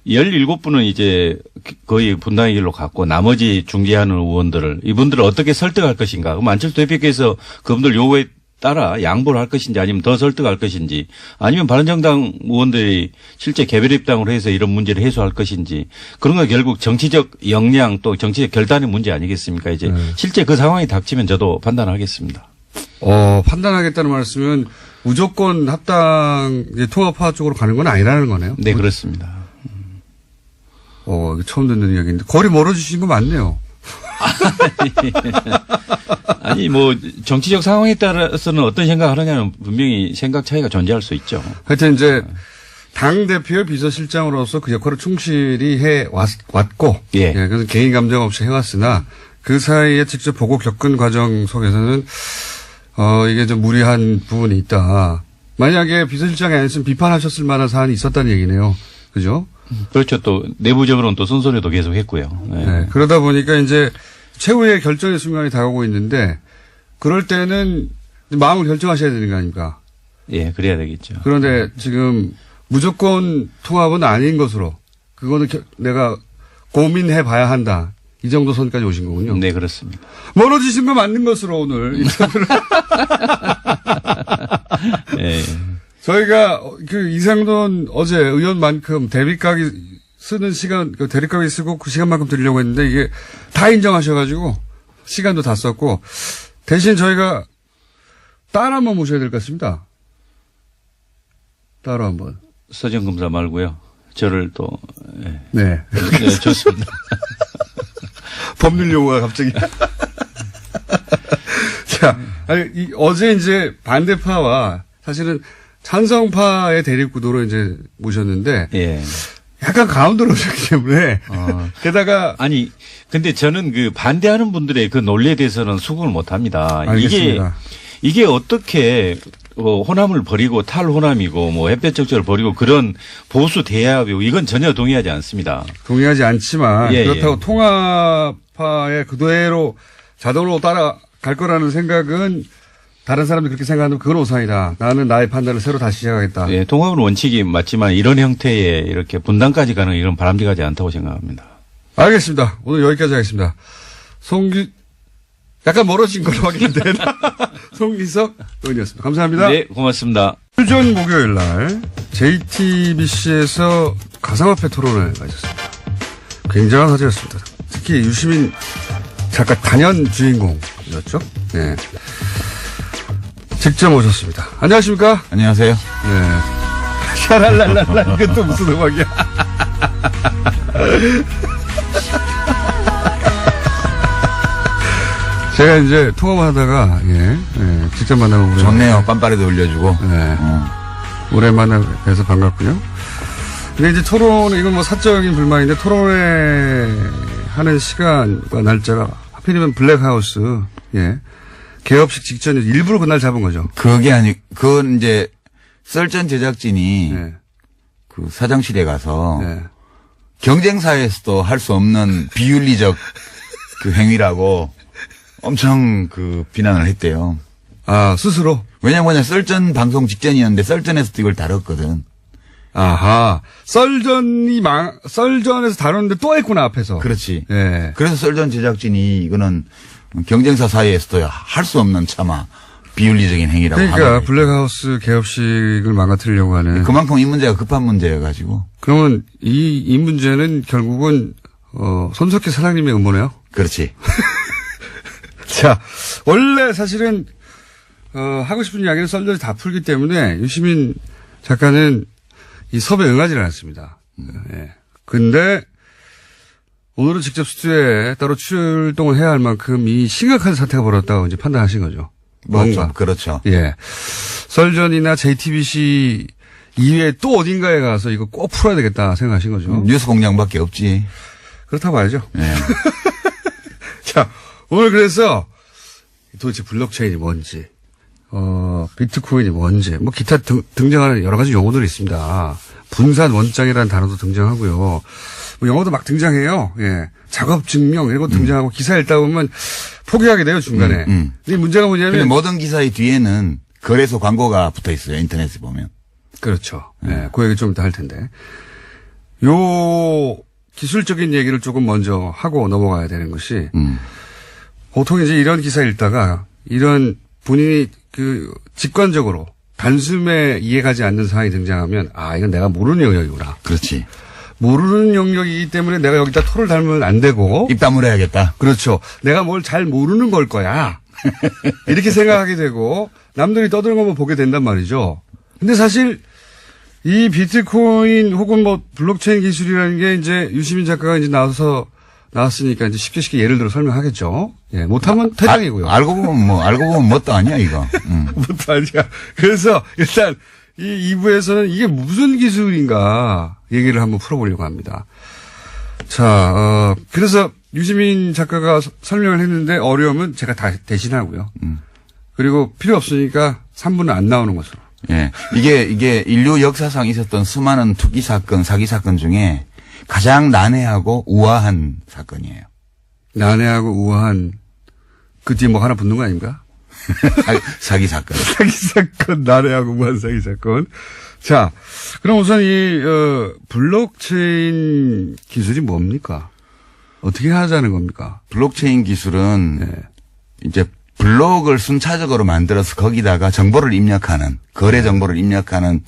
17분은 이제 거의 분당의 길로 갔고 나머지 중재하는 의원들을 이분들을 어떻게 설득할 것인가. 그럼 안철수 대표께서 그분들 요구에 따라 양보를 할 것인지 아니면 더 설득할 것인지 아니면 바른정당 의원들이 실제 개별 입당으로 해서 이런 문제를 해소할 것인지 그런 건 결국 정치적 역량 또 정치적 결단의 문제 아니겠습니까? 이제 실제 그 상황이 닥치면 저도 판단하겠습니다. 판단하겠다는 말씀은 무조건 합당 통합화 쪽으로 가는 건 아니라는 거네요. 네, 그렇습니다. 이거 처음 듣는 이야기인데 거리 멀어지신 거 맞네요. 아니, 뭐, 정치적 상황에 따라서는 어떤 생각을 하느냐는 분명히 생각 차이가 존재할 수 있죠. 하여튼 이제 당대표 비서실장으로서 그 역할을 충실히 해왔고, 예. 그래서 개인 감정 없이 해왔으나 그 사이에 직접 보고 겪은 과정 속에서는 이게 좀 무리한 부분이 있다. 만약에 비서실장이 아니었으면 비판하셨을 만한 사안이 있었다는 얘기네요. 그죠? 그렇죠. 또 내부적으로는 또 쓴소리도 계속 했고요. 네. 네. 그러다 보니까 이제 최후의 결정의 순간이 다가오고 있는데 그럴 때는 마음을 결정하셔야 되는 거 아닙니까? 예, 그래야 되겠죠. 그런데 지금 무조건 통합은 아닌 것으로 그거는 내가 고민해 봐야 한다. 이 정도 선까지 오신 거군요. 네, 그렇습니다. 멀어지신 거 맞는 것으로 오늘 인터뷰를. 예. 저희가 그 이상돈 어제 의원만큼 대립각이 쓰는 시간, 그 대립각이 쓰고 그 시간만큼 드리려고 했는데 이게 다 인정하셔가지고 시간도 다 썼고 대신 저희가 따로 한번 모셔야 될 것 같습니다. 따로 한번. 서정 검사 말고요. 저를 또 예. 네. 네, 좋습니다. 법률 용어가 갑자기. 자, 아니, 어제 이제 반대파와 사실은 찬성파의 대립구도로 이제 모셨는데. 예. 약간 가운데로 오셨기 때문에. 게다가. 아니, 근데 저는 그 반대하는 분들의 그 논리에 대해서는 수긍을 못 합니다. 알겠습니다. 이게 어떻게 호남을 버리고 탈호남이고 뭐 햇볕 적절을 버리고 그런 보수 대합이고 이건 전혀 동의하지 않습니다. 동의하지 않지만 예, 그렇다고 예. 통합파의 그대로 자동으로 따라갈 거라는 생각은 다른 사람들이 그렇게 생각하면 그건 오산이다. 나는 나의 판단을 새로 다시 시작하겠다. 예, 통합은 원칙이 맞지만 이런 형태의 이렇게 분단까지 가는 이런 바람직하지 않다고 생각합니다. 알겠습니다. 오늘 여기까지 하겠습니다. 약간 멀어진 걸로 확인된 송기석 의원이었습니다. 감사합니다. 네, 고맙습니다. 휴전 목요일 날 JTBC에서 가상화폐 토론회가 있었습니다. 굉장한 화제였습니다. 특히 유시민 작가 단연 주인공이었죠. 네. 직접 오셨습니다. 안녕하십니까? 안녕하세요. 네. 샤랄랄랄라 이건 또 무슨 음악이야. 제가 이제 통화만 하다가 직접 만나면 좋네요. 빰빠레도 올려주고. 네. 오랜만에 뵈서 반갑고요. 근데 이제 토론, 이건 뭐 사적인 불만인데 토론회 하는 시간과 날짜가 하필이면 블랙하우스, 개업식 직전에 일부러 그날 잡은 거죠. 그건 이제 썰전 제작진이 네. 그 사장실에 가서 네. 경쟁사에서도 할 수 없는 비윤리적 그 행위라고 엄청 그 비난을 했대요. 아, 스스로? 왜냐면 썰전 방송 직전이었는데 썰전에서도 이걸 다뤘거든. 아하. 썰전에서 다뤘는데 또 했구나, 앞에서. 그렇지. 예. 그래서 썰전 제작진이 이거는 경쟁사 사이에서도 할 수 없는 차마 비윤리적인 행위라고 하는 그러니까 거예요. 블랙하우스 개업식을 망가뜨리려고 하는. 그만큼 이 문제가 급한 문제여가지고. 그러면 이 문제는 결국은 손석희 사장님의 음모네요? 그렇지. 자, 원래 사실은 하고 싶은 이야기는 썰전이 다 풀기 때문에 유시민 작가는 이 섭외에 응하지는 않았습니다. 예. 근데 오늘은 직접 스튜디오에 따로 출동을 해야 할 만큼 이 심각한 사태가 벌어졌다고 이제 판단하신 거죠. 뭔가. 그렇죠. 예. 썰전이나 JTBC 이외에 또 어딘가에 가서 이거 꼭 풀어야 되겠다 생각하신 거죠. 뉴스 공장밖에 없지. 그렇다고 봐야죠. 네. 자, 오늘 그래서 도대체 블록체인이 뭔지, 비트코인이 뭔지, 뭐 기타 등장하는 여러 가지 용어들이 있습니다. 분산 원장이라는 단어도 등장하고요. 뭐 영어도 막 등장해요. 예. 작업 증명 이런 거 등장하고 기사 읽다 보면 포기하게 돼요, 중간에. 근데 문제가 근데 뭐냐면 모든 기사의 뒤에는 거래소 광고가 붙어 있어요. 인터넷에 보면. 그렇죠. 예. 그 얘기 좀 이따 할 텐데. 요 기술적인 얘기를 조금 먼저 하고 넘어가야 되는 것이 보통 이제 이런 기사 읽다가 이런 본인이 그 직관적으로 단숨에 이해가지 않는 상황이 등장하면 아, 이건 내가 모르는 영역이구나. 그렇지. 모르는 영역이기 때문에 내가 여기다 토를 달면 안 되고. 입 다물어야겠다. 그렇죠. 내가 뭘 잘 모르는 걸 거야. 이렇게 생각하게 되고 남들이 떠드는 것만 보게 된단 말이죠. 근데 사실 이 비트코인 혹은 뭐 블록체인 기술이라는 게 이제 유시민 작가가 이제 나왔으니까 이제 쉽게 예를 들어 설명하겠죠. 예, 못하면 퇴장이고요. 알고 보면 뭣도 아니야, 이거. 뭣도 아니야. 그래서 일단 이 2부에서는 이게 무슨 기술인가 얘기를 한번 풀어보려고 합니다. 자, 그래서 유시민 작가가 설명을 했는데 어려우면 제가 다 대신하고요. 그리고 필요 없으니까 3부는 안 나오는 것으로. 예. 이게 인류 역사상 있었던 수많은 투기 사건, 사기 사건 중에 가장 난해하고 우아한 사건이에요. 난해하고 우아한 그 뒤에 뭐 하나 붙는 거 아닙니까? 사기 사건. 사기 사건, 난해하고 우아한 사기 사건. 자, 그럼 우선 이 블록체인 기술이 뭡니까? 어떻게 하자는 겁니까? 블록체인 기술은 이제 블록을 순차적으로 만들어서 거기다가 정보를 입력하는, 거래 정보를 입력하는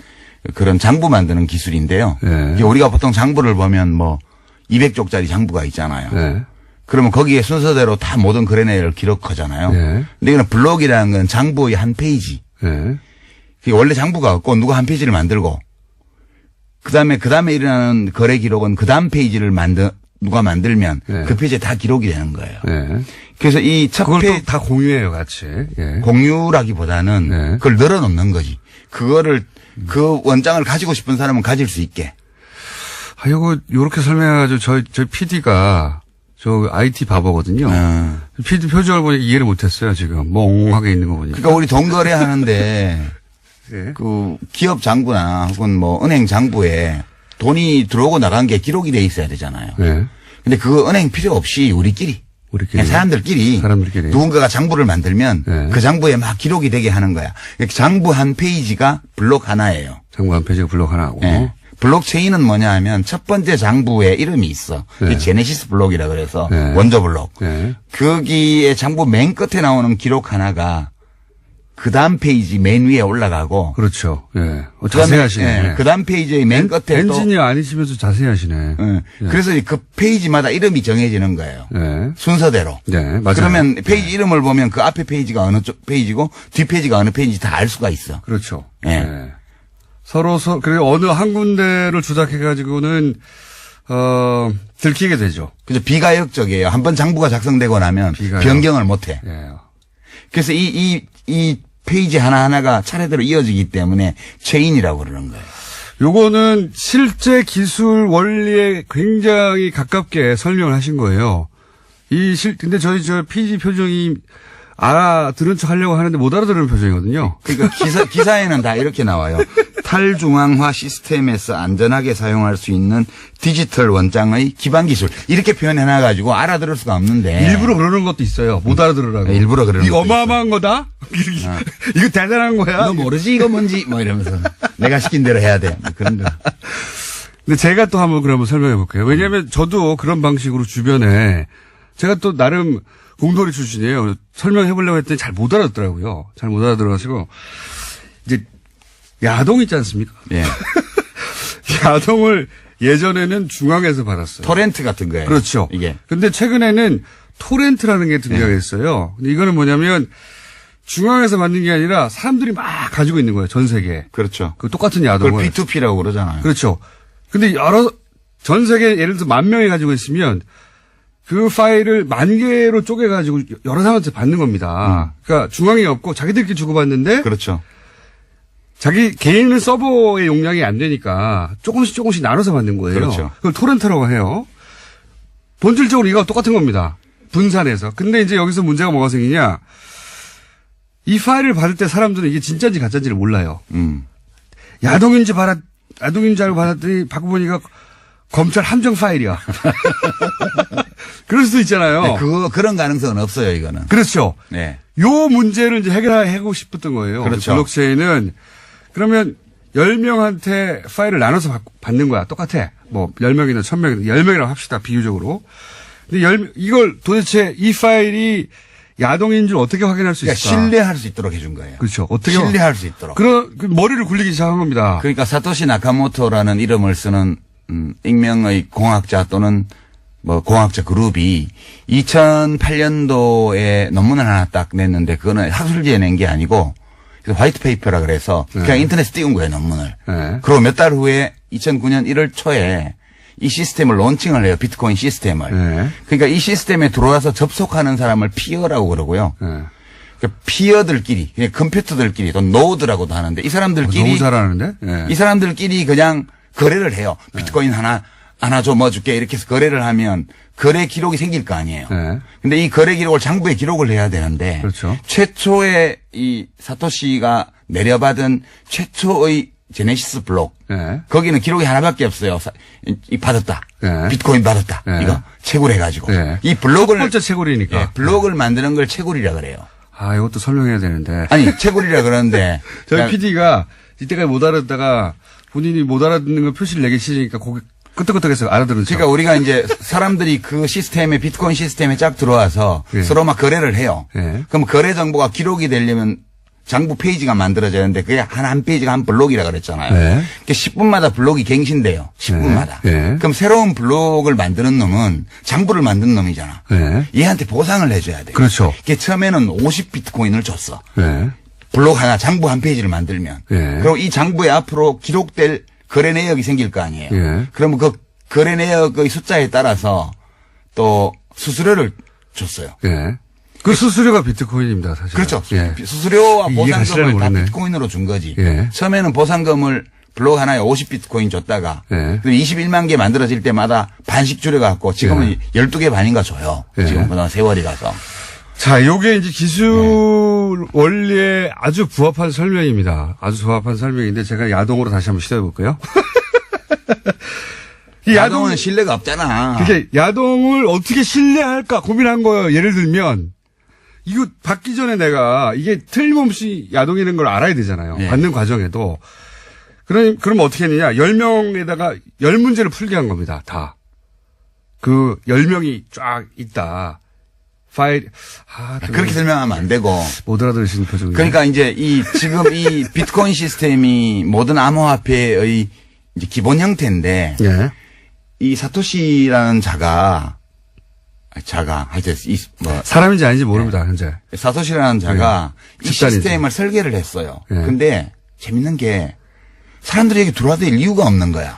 그런 장부 만드는 기술인데요. 네. 이게 우리가 보통 장부를 보면 뭐 200쪽짜리 장부가 있잖아요. 네. 그러면 거기에 순서대로 다 모든 거래 내역을 기록하잖아요. 네. 근데 이거는 블록이라는 건 장부의 한 페이지. 네. 그게 원래 장부가 없고 누가 한 페이지를 만들고 그다음에 일어나는 거래 기록은 그 다음 페이지를 누가 만들면 네. 그 페이지에 다 기록이 되는 거예요. 네. 그래서 이 첫 그걸 페이지 또 다 공유해요, 같이. 예. 공유라기보다는 네. 그걸 늘어놓는 거지. 그거를 그 원장을 가지고 싶은 사람은 가질 수 있게. 요렇게 설명해가지고 저희 PD가 저 IT 바보거든요. PD 표정을 보니까 이해를 못했어요, 지금. 멍하게 있는 거 보니까. 그러니까 우리 돈 거래하는데 예. 그 기업 장부나 혹은 뭐 은행 장부에 돈이 들어오고 나간 게 기록이 돼 있어야 되잖아요. 네. 근데 그거 은행 필요 없이 우리끼리 그냥 사람들끼리 누군가가 장부를 만들면 네. 그 장부에 막 기록이 되게 하는 거야. 이렇게 장부 한 페이지가 블록 하나예요. 장부 한 페이지가 블록 하나고. 네. 블록체인은 뭐냐 하면 첫 번째 장부에 이름이 있어. 네. 제네시스 블록이라 그래서 네. 원조 블록. 네. 거기에 장부 맨 끝에 나오는 기록 하나가 그 다음 페이지 맨 위에 올라가고. 그렇죠. 예. 자세히 하시네. 네. 그 다음 페이지의 맨 끝에 엔지니어 아니시면서 자세히 하시네. 네. 네. 그래서 그 페이지마다 이름이 정해지는 거예요. 네. 순서대로. 네, 맞아요. 그러면 페이지 이름을 보면 그 앞에 페이지가 어느 쪽 페이지고 뒷 페이지가 어느 페이지인지 다 알 수가 있어. 그렇죠. 네. 네. 그리고 어느 한 군데를 조작해가지고는, 들키게 되죠. 그래서 비가역적이에요. 한번 장부가 작성되고 나면 비가역. 변경을 못 해. 예. 그래서 이 페이지 하나하나가 차례대로 이어지기 때문에 체인이라고 그러는 거예요. 요거는 실제 기술 원리에 굉장히 가깝게 설명을 하신 거예요. 근데 저 PD 표정이 알아들은 척 하려고 하는데 못 알아들은 표정이거든요. 그러니까 기사에는 다 이렇게 나와요. 탈중앙화 시스템에서 안전하게 사용할 수 있는 디지털 원장의 기반 기술. 이렇게 표현해놔가지고 알아들을 수가 없는데. 일부러 그러는 것도 있어요. 못 알아들으라고. 네, 일부러 그러는 이거 것도 어마어마한 거다? 이거 대단한 거야? 너 모르지 이거 뭔지 뭐 이러면서 내가 시킨 대로 해야 돼. 뭐 그런 거. 근데 제가 또 한번 그러면 설명해 볼게요. 왜냐하면 저도 그런 방식으로 주변에 제가 또 나름 공돌이 출신이에요. 설명해 보려고 했더니 잘 못 알아듣더라고요. 잘 못 알아들어가지고 이제 야동 있지 않습니까? 예. 야동을 예전에는 중앙에서 받았어요. 토렌트 같은 거예요. 그렇죠. 이게. 근데 최근에는 토렌트라는 게 등장했어요. 근데 이거는 뭐냐면 중앙에서 받는 게 아니라 사람들이 막 가지고 있는 거예요. 전 세계에. 그렇죠. 그 똑같은 야동을. 그걸 P2P라고 그러잖아요. 그렇죠. 근데 전 세계 예를 들어서 10,000명이 가지고 있으면 그 파일을 10,000개로 쪼개가지고 여러 사람한테 받는 겁니다. 그러니까 중앙이 없고 자기들끼리 주고받는데. 그렇죠. 자기 개인 서버의 용량이 안 되니까 조금씩 나눠서 받는 거예요. 그렇죠. 그걸 토렌트라고 해요. 본질적으로 이거 똑같은 겁니다. 분산해서. 근데 이제 여기서 문제가 뭐가 생기냐. 이 파일을 받을 때 사람들은 이게 진짜인지 가짜인지를 몰라요. 야동인지 알고 받았더니 받고 보니까 검찰 함정 파일이야. 그럴 수도 있잖아요. 네, 그런 가능성은 없어요, 이거는. 그렇죠. 네. 요 문제를 이제 해결하고 싶었던 거예요. 그렇죠. 블록체인은 그러면 10명한테 파일을 나눠서 받는 거야. 똑같아. 뭐 10명이나 1,000명이나 10명이라고 합시다. 비유적으로. 근데 이걸 도대체 이 파일이 야동인 줄 어떻게 확인할 수 있을까? 그러니까 신뢰할 수 있도록 해준 거예요. 그렇죠. 어떻게 신뢰할 수 있도록. 그 머리를 굴리기 시작한 겁니다. 그러니까 사토시 나카모토라는 이름을 쓰는 익명의 공학자 또는 뭐 공학적 그룹이 2008년도에 논문을 하나 딱 냈는데 그거는 학술지에 낸 게 아니고 화이트 페이퍼라 그래서 그냥 인터넷에 띄운 거예요, 논문을. 네. 그리고 몇 달 후에 2009년 1월 초에 이 시스템을 론칭을 해요. 비트코인 시스템을. 네. 그러니까 이 시스템에 들어와서 접속하는 사람을 피어라고 그러고요. 네. 그러니까 피어들끼리, 그냥 컴퓨터들끼리, 또 노드라고도 하는데 이 사람들끼리 너무 잘하는데? 네. 이 사람들끼리 그냥 거래를 해요. 비트코인 하나 줘, 뭐 줄게. 이렇게 해서 거래를 하면 거래 기록이 생길 거 아니에요. 네. 근데 이 거래 기록을 장부에 기록을 해야 되는데. 그렇죠. 최초의 이 사토시가 내려받은 최초의 제네시스 블록. 네. 거기는 기록이 하나밖에 없어요. 이 받았다. 네. 비트코인 받았다. 네. 이거 채굴해가지고. 네. 이 블록을. 첫 번째 채굴이니까. 예, 블록을 만드는 걸 채굴이라 그래요. 아, 이것도 설명해야 되는데. 아니, 채굴이라 그러는데. 저희 그러니까 PD가 이때까지 못 알아듣다가 본인이 못 알아듣는 걸 표시를 내기 싫으니까 고개 끄덕끄덕해서 알아들은 척. 그러니까 우리가 이제 사람들이 그 시스템에 비트코인 시스템에 쫙 들어와서 예. 서로 막 거래를 해요. 예. 그럼 거래 정보가 기록이 되려면 장부 페이지가 만들어져야 하는데 그게 한 페이지가 한 블록이라 그랬잖아요. 예. 그러니까 10분마다 블록이 갱신돼요. 10분마다. 예. 그럼 새로운 블록을 만드는 놈은 장부를 만든 놈이잖아. 예. 얘한테 보상을 해줘야 돼. 그렇죠. 그게 처음에는 50비트코인을 줬어. 예. 블록 하나, 장부 한 페이지를 만들면. 예. 그리고 이 장부에 앞으로 기록될 거래 내역이 생길 거 아니에요. 예. 그러면 그 거래 내역의 숫자에 따라서 또 수수료를 줬어요. 예. 그 수수료가 비트코인입니다, 사실. 그렇죠. 예. 수수료와 이해가 보상금을 다 모르네. 비트코인으로 준 거지. 예. 처음에는 보상금을 블록 하나에 50비트코인 줬다가 예. 21만 개 만들어질 때마다 반씩 줄여갖고 지금은 12개 반인가 줘요. 예. 지금 그동안 세월이 가서. 자, 요게 이제 기술 원리에 아주 부합한 설명입니다. 아주 부합한 설명인데 제가 야동으로 다시 한번 시도해 볼까요? 이 야동은 신뢰가 없잖아. 그게 야동을 어떻게 신뢰할까 고민한 거예요. 예를 들면 이거 받기 전에 내가 이게 틀림없이 야동이라는 걸 알아야 되잖아요. 네. 받는 과정에도. 그럼 어떻게 했느냐. 10명에다가 10문제를 풀게 한 겁니다. 다. 그 10명이 쫙 있다. 파일, 그렇게 설명하면 안 되고. 못 알아들으시는 표정이에요. 그러니까 이제 지금 이 비트코인 시스템이 모든 암호화폐의 이제 기본 형태인데 예. 이 사토시라는 자가 하여튼 사람인지 아닌지 모릅니다, 현재. 사토시라는 자가 이 집단이지. 시스템을 설계를 했어요. 예. 근데 재밌는 게 사람들이 여기 들어와야 될 이유가 없는 거야.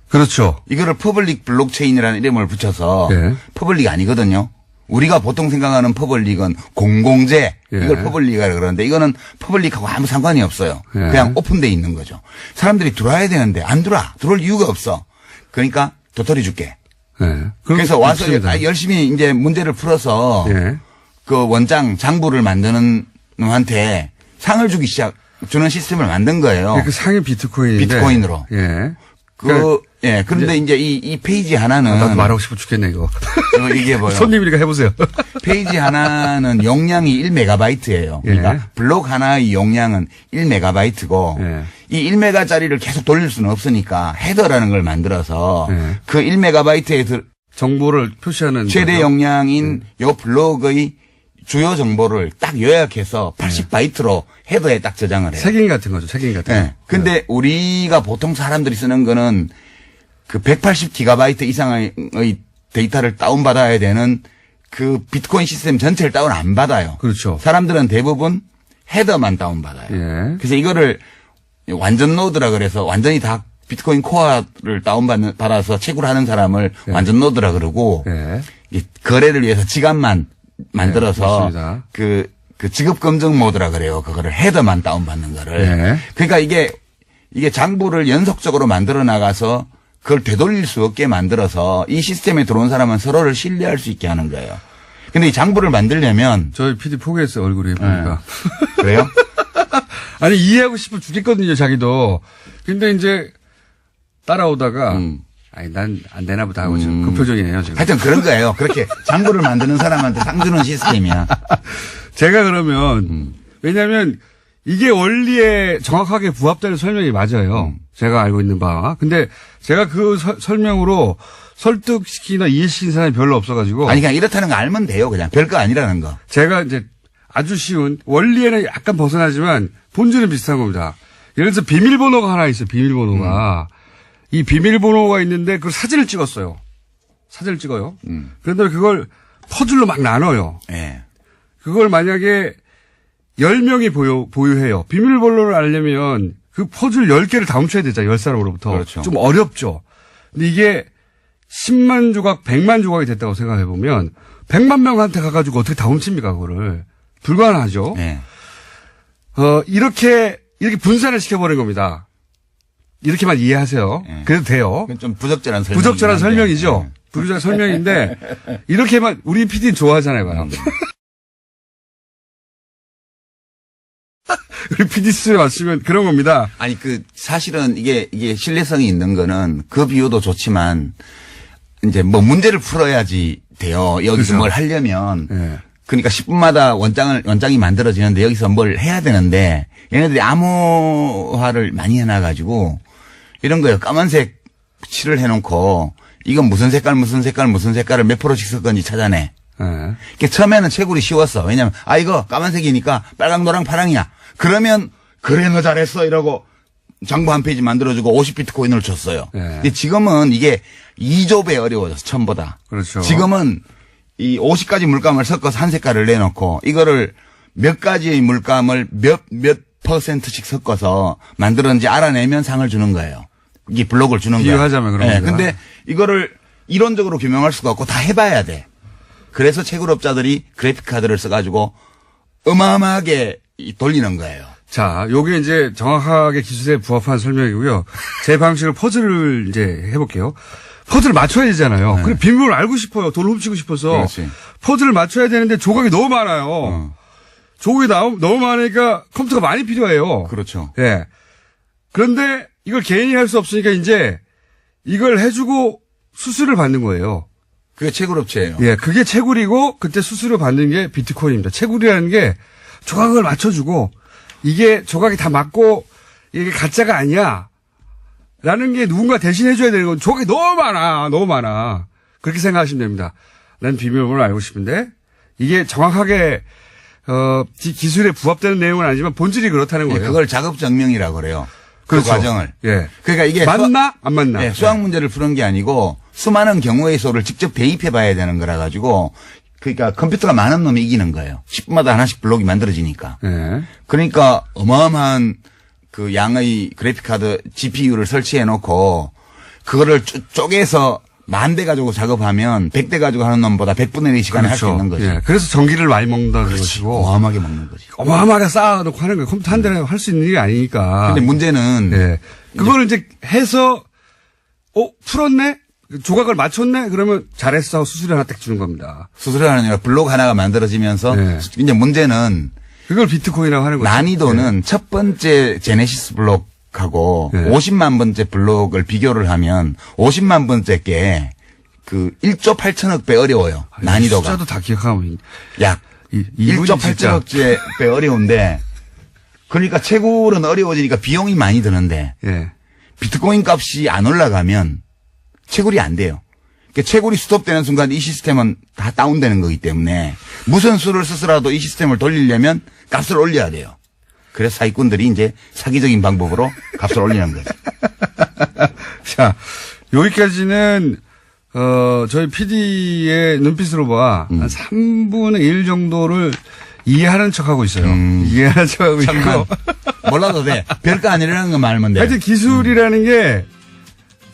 그렇죠. 이거를 퍼블릭 블록체인이라는 이름을 붙여서 예. 퍼블릭 아니거든요. 우리가 보통 생각하는 퍼블릭은 공공재 예. 이걸 퍼블릭이라고 그러는데 이거는 퍼블릭하고 아무 상관이 없어요. 예. 그냥 오픈돼 있는 거죠. 사람들이 들어와야 되는데 안 들어올 이유가 없어. 그러니까 도토리 줄게. 예. 그래서 와서 없습니다. 열심히 이제 문제를 풀어서 예. 그 원장 장부를 만드는 놈한테 상을 주는 시스템을 만든 거예요. 그 상위 비트코인인데. 비트코인으로. 예. 그런데 이제 이 페이지 하나는 나도 말하고 싶어 죽겠네, 이거. 이거 얘기해봐요. 손님이니까 해보세요. 페이지 하나는 용량이 1메가바이트예요. 예. 그러니까 블록 하나의 용량은 1메가바이트고 예. 이 1메가짜리를 계속 돌릴 수는 없으니까 헤더라는 걸 만들어서 예. 그 1메가바이트에 정보를 표시하는. 최대 거죠? 용량인 요 블록의 주요 정보를 딱 요약해서 80바이트로 헤더에 딱 저장을 해요. 색인 같은 거죠, 색인 같은 거. 네. 근데 우리가 보통 사람들이 쓰는 거는 그 180기가바이트 이상의 데이터를 다운받아야 되는 그 비트코인 시스템 전체를 다운 안 받아요. 그렇죠. 사람들은 대부분 헤더만 다운받아요. 예. 그래서 이거를 완전 노드라 그래서 완전히 다 비트코인 코어를 받아서 채굴하는 사람을 예. 완전 노드라 그러고 예. 이 거래를 위해서 지갑만 만들어서 맞습니다. 그 지급 검증 모드라 그래요. 그거를 헤더만 다운받는 거를. 예. 그러니까 이게 장부를 연속적으로 만들어 나가서 그걸 되돌릴 수 없게 만들어서 이 시스템에 들어온 사람은 서로를 신뢰할 수 있게 하는 거예요. 근데 이 장부를 만들려면 저희 PD 포기했어요, 얼굴이 보니까. 그래요? 아니, 이해하고 싶어 죽겠거든요, 자기도. 근데 이제 따라오다가, 아니, 난 안 되나 보다 하고 지금 그 표정이에요, 지금. 하여튼 그런 거예요. 그렇게 장부를 만드는 사람한테 상 주는 시스템이야. 제가 그러면, 왜냐면 이게 원리에 정확하게 부합되는 설명이 맞아요. 제가 알고 있는 바. 근데 제가 그 설명으로 설득시키나 이해시킨 사람이 별로 없어가지고. 아니 그냥 이렇다는 거 알면 돼요. 그냥 별거 아니라는 거. 제가 이제 아주 쉬운, 원리에는 약간 벗어나지만 본질은 비슷한 겁니다. 예를 들어서 비밀번호가 하나 있어요, 비밀번호가. 이 비밀번호가 있는데 그 사진을 찍었어요. 사진을 찍어요. 그런데 그걸 퍼즐로 막 나눠요. 예. 그걸 만약에 10명이 보유해요. 비밀번호를 알려면 그 퍼즐 10개를 다 훔쳐야 되잖아요. 10사람으로부터. 그렇죠. 좀 어렵죠. 근데 이게 10만 조각, 100만 조각이 됐다고 생각해보면 100만 명한테 가가지고 어떻게 다 훔칩니까, 그거를. 불가능하죠. 예. 이렇게 분산을 시켜버린 겁니다. 이렇게만 이해하세요. 예. 그래도 돼요. 그건 좀 부적절한 설명. 부적절한 설명이죠. 부적절한 설명인데, 이렇게만, 우리 PD는 좋아하잖아요, 봐요. 우리 PD 수에 맞추면 그런 겁니다. 아니, 사실은 이게 신뢰성이 있는 거는 그 비유도 좋지만, 이제 뭐 문제를 풀어야지 돼요. 여기서 그렇죠. 뭘 하려면. 예. 그러니까 10분마다 원장이 만들어지는데 여기서 뭘 해야 되는데, 얘네들이 암호화를 많이 해놔가지고, 이런 거예요. 까만색 칠을 해놓고, 이건 무슨 색깔, 무슨 색깔, 무슨 색깔을 몇 프로씩 쓸 건지 찾아내. 예. 그러니까 처음에는 채굴이 쉬웠어. 왜냐면, 이거 까만색이니까 빨강, 노랑, 파랑이야. 그러면, 그래, 너 잘했어. 이러고 정보 한 페이지 만들어주고 50비트코인을 줬어요. 예. 근데 지금은 이게 2조배 어려워졌어, 처음보다. 그렇죠. 지금은 이 50가지 물감을 섞어서 한 색깔을 내놓고 이거를 몇 가지의 물감을 몇 %씩 섞어서 만들었는지 알아내면 상을 주는 거예요. 이게 블록을 주는 거예요. 비유하자면 그런 겁니다. 근데 이거를 이론적으로 규명할 수가 없고 다 해봐야 돼. 그래서 채굴업자들이 그래픽 카드를 써가지고 어마어마하게 돌리는 거예요. 자, 요게 이제 정확하게 기술에 부합한 설명이고요. 제 방식으로 퍼즐을 이제 해볼게요. 퍼즐을 맞춰야 되잖아요. 네. 그래 비밀을 알고 싶어요. 돈을 훔치고 싶어서. 그렇지. 퍼즐을 맞춰야 되는데 조각이 너무 많아요. 조각이 너무 많으니까 컴퓨터가 많이 필요해요. 그렇죠. 예. 그런데 이걸 개인이 할 수 없으니까 이제 이걸 해주고 수수료를 받는 거예요. 그게 채굴업체예요. 예, 그게 채굴이고 그때 수수료 받는 게 비트코인입니다. 채굴이라는 게 조각을 맞춰주고 이게 조각이 다 맞고 이게 가짜가 아니야. 라는 게 누군가 대신 해줘야 되는 건 조각이 너무 많아. 그렇게 생각하시면 됩니다. 난 비밀번호를 알고 싶은데 이게 정확하게 기술에 부합되는 내용은 아니지만 본질이 그렇다는 거예요. 그걸 작업증명이라고 그래요. 그렇죠. 그 과정을. 예. 그러니까 이게 맞나? 안 맞나? 네, 수학 문제를 푸는 게 아니고 수많은 경우의 수를 직접 대입해 봐야 되는 거라 가지고 그러니까 컴퓨터가 많은 놈이 이기는 거예요. 10분마다 하나씩 블록이 만들어지니까. 예. 그러니까 어마어마한 그 양의 그래픽카드 GPU를 설치해 놓고 그거를 쪼개서 10,000대 가지고 작업하면 100대 가지고 하는 놈보다 100분의 1의 시간에 할 수 있는 거지. 예. 그래서 전기를 많이 먹는다는 것이고. 어마어마하게 먹는 거지. 어마어마하게 쌓아놓고 하는 거예요. 컴퓨터 한 대에 할 수 있는 일이 아니니까. 근데 문제는 예. 그거를 이제 해서 풀었네? 조각을 맞췄네? 그러면 잘했어 하고 수수료 하나 딱 주는 겁니다. 수수료가 아니라 블록 하나가 만들어지면서 네. 이제 문제는 그걸 비트코인이라고 하는 거죠. 난이도는 첫 번째 제네시스 블록하고 네. 50만 번째 블록을 비교를 하면 50만 번째 게 그 1조 8천억 배 어려워요. 난이도가. 숫자도 다 기억하면. 약 이분이 1조 진짜. 8천억 배 어려운데 그러니까 채굴은 어려워지니까 비용이 많이 드는데 예. 비트코인 값이 안 올라가면 채굴이 안 돼요. 그러니까 채굴이 스톱되는 순간 이 시스템은 다 다운되는 거기 때문에 무슨 수를 쓰더라도 이 시스템을 돌리려면 값을 올려야 돼요. 그래서 사기꾼들이 이제 사기적인 방법으로 값을 올리는 거죠. 자, 여기까지는, 저희 PD의 눈빛으로 봐. 한 3분의 1 정도를 이해하는 척 하고 있어요. 이해하는 척 하고 있고. 몰라도 돼. 별거 아니라는 것만 알면 돼. 하여튼 기술이라는 게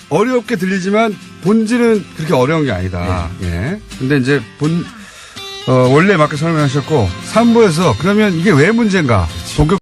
어렵게 들리지만 본질은 그렇게 어려운 게 아니다. 예. 근데 이제 원래 맞게 설명하셨고 3부에서 그러면 이게 왜 문제인가? 본격